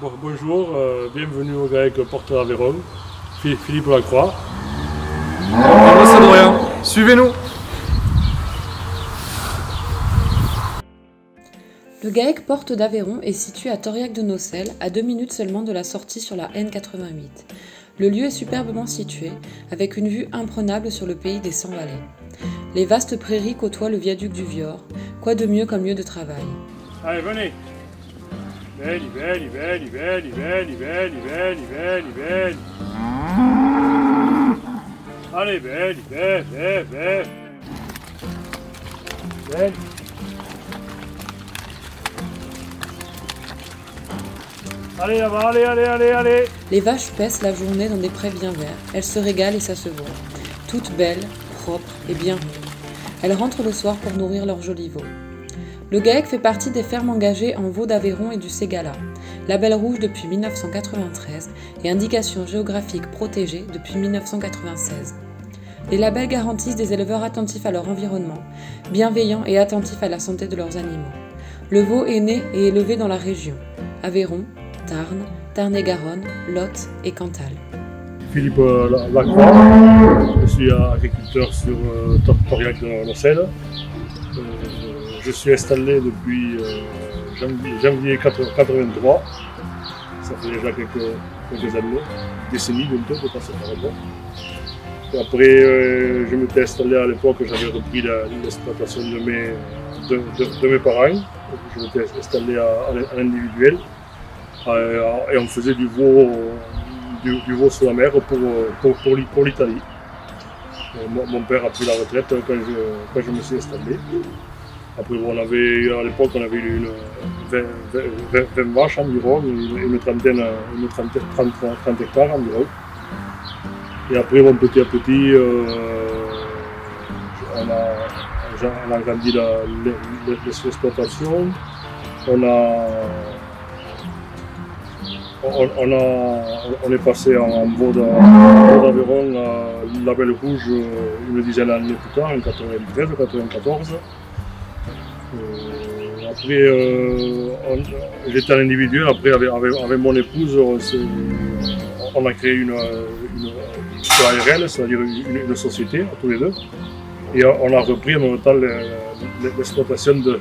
Bonjour, bienvenue au GAEC Porte d'Aveyron, Philippe Lacroix. Moi c'est Dorian, suivez-nous. Le GAEC Porte d'Aveyron est situé à Thoriac-de-Nocelle, à 2 minutes seulement de la sortie sur la N88. Le lieu est superbement situé, avec une vue imprenable sur le pays des 100 vallées. Les vastes prairies côtoient le viaduc du Vior, quoi de mieux comme lieu de travail. Allez, venez. Belli. Allez, belli. Allez là-bas, allez. Les vaches paissent la journée dans des prés bien verts. Elles se régalent et ça se voit. Toutes belles, propres et bien rondes. Elles rentrent le soir pour nourrir leurs jolis veaux. Le GAEC fait partie des fermes engagées en veau d'Aveyron et du Ségala, label rouge depuis 1993 et indication géographique protégée depuis 1996. Les labels garantissent des éleveurs attentifs à leur environnement, bienveillants et attentifs à la santé de leurs animaux. Le veau est né et élevé dans la région, Aveyron, Tarn, Tarn-et-Garonne, Lot et Cantal. Philippe Lacroix, je suis agriculteur sur Thoriac-de-Nocelle. Je suis installé depuis janvier 83. Ça fait déjà quelques années, décennies bientôt, pour passer par là. Après, je m'étais installé à l'époque, j'avais repris l'exploitation de mes parents. Je m'étais installé à l'individuel et on faisait du veau sur la mer pour l'Italie. Mon père a pris la retraite quand je me suis installé. Après, à l'époque, on avait eu 20 vaches environ, une trentaine 30 hectares environ. Et après, petit à petit, on a agrandi l'exploitation. On est passé en veau d'Aveyron à label rouge une dizaine d'années plus tard, en 93 ou 94. Après, j'étais à l'individuel. Après, avec mon épouse, on a créé une ARL, c'est-à-dire une société, tous les deux. Et on a repris en même temps l'exploitation des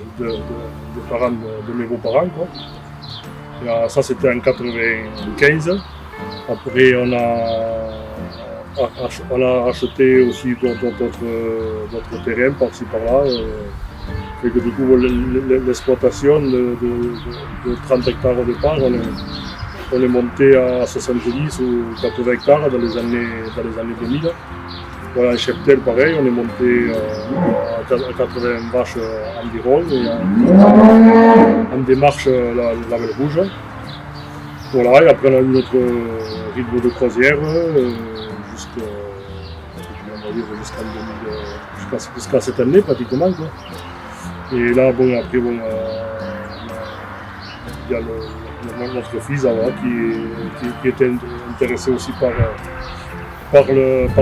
parents, de mes beaux-parents. Ça, c'était en 95. Après, on a acheté aussi d'autres terrains par-ci par-là. Et que du coup, l'exploitation de 30 hectares au départ, on est monté à 70 ou 80 hectares dans les années 2000. Voilà, un cheptel pareil, on est monté à 80 vaches environ et en démarche la belle rouge. Voilà, et après on a eu notre rythme de croisière jusqu'à cette année pratiquement. Quoi. Et là, après, il y a notre fils qui était intéressé aussi par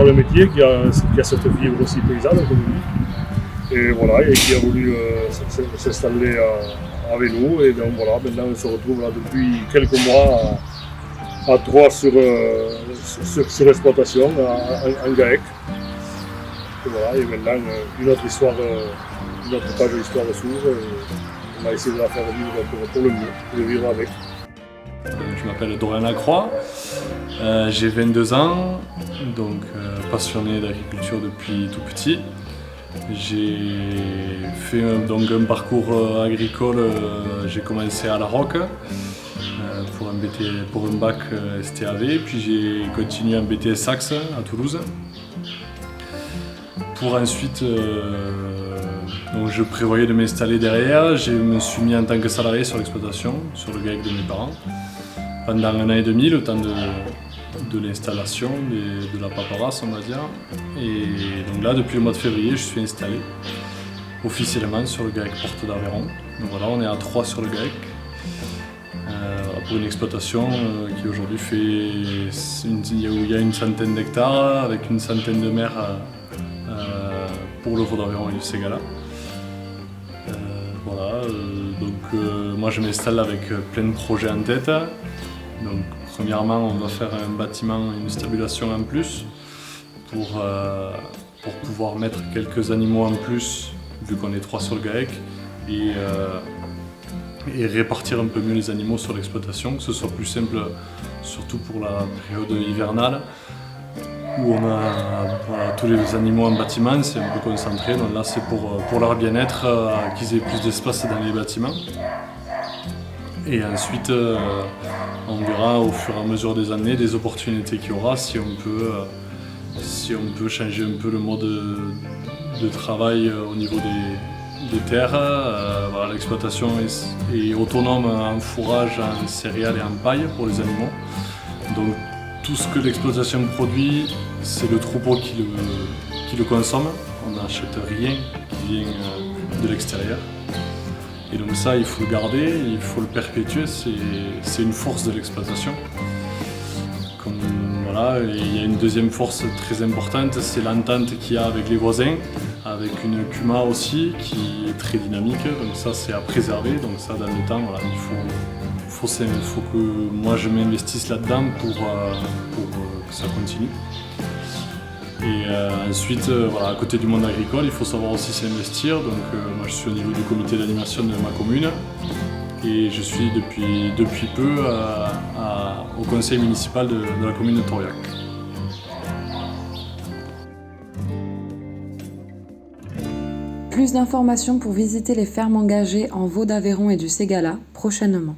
le métier, qui a cette fibre aussi paysanne comme lui. Et voilà, et qui a voulu s'installer avec nous. Et donc voilà, maintenant on se retrouve là depuis quelques mois à 3 sur l'exploitation, en GAEC. Et voilà, et maintenant une autre page de l'histoire s'ouvre et on va essayer de la faire vivre pour le mieux, de vivre avec. Je m'appelle Dorian Lacroix, j'ai 22 ans, donc passionné d'agriculture depuis tout petit. J'ai fait donc un parcours agricole, j'ai commencé à La Roque pour un bac STAV, puis j'ai continué un BTS Saxe à Toulouse. Pour ensuite, donc je prévoyais de m'installer derrière, je me suis mis en tant que salarié sur l'exploitation, sur le GAEC de mes parents, pendant 1 an et demi, le temps de l'installation, de la paperasse on va dire. Et donc là, depuis le mois de février, je suis installé officiellement sur le GAEC Porte d'Aveyron. Donc voilà, on est à 3 sur le GAEC, pour une exploitation qui aujourd'hui il y a une centaine d'hectares, avec une centaine de mères pour le veau d'Aveyron et du Ségala. Donc moi je m'installe avec plein de projets en tête. Donc premièrement on va faire un bâtiment, une stabulation en plus pour pouvoir mettre quelques animaux en plus vu qu'on est 3 sur le GAEC et répartir un peu mieux les animaux sur l'exploitation, que ce soit plus simple surtout pour la période hivernale où on a tous les animaux en bâtiment, c'est un peu concentré, donc là c'est pour leur bien-être, qu'ils aient plus d'espace dans les bâtiments. Et ensuite on verra au fur et à mesure des années des opportunités qu'il y aura si on peut changer un peu le mode de travail au niveau des terres. Voilà, l'exploitation est autonome en fourrage, en céréales et en paille pour les animaux. Donc tout ce que l'exploitation produit, c'est le troupeau qui le consomme. On n'achète rien qui vient de l'extérieur. Et donc ça, il faut le garder, il faut le perpétuer, c'est une force de l'exploitation. Voilà, et il y a une deuxième force très importante, c'est l'entente qu'il y a avec les voisins, avec une CUMA aussi qui est très dynamique, donc ça c'est à préserver, donc ça dans le temps, voilà, il faut que moi je m'investisse là-dedans pour que ça continue. Et ensuite, voilà, à côté du monde agricole, il faut savoir aussi s'investir, donc moi je suis au niveau du comité d'animation de ma commune, et je suis depuis peu au conseil municipal de la commune de Tauriac. Plus d'informations pour visiter les fermes engagées en Vaud d'Aveyron et du Ségala prochainement.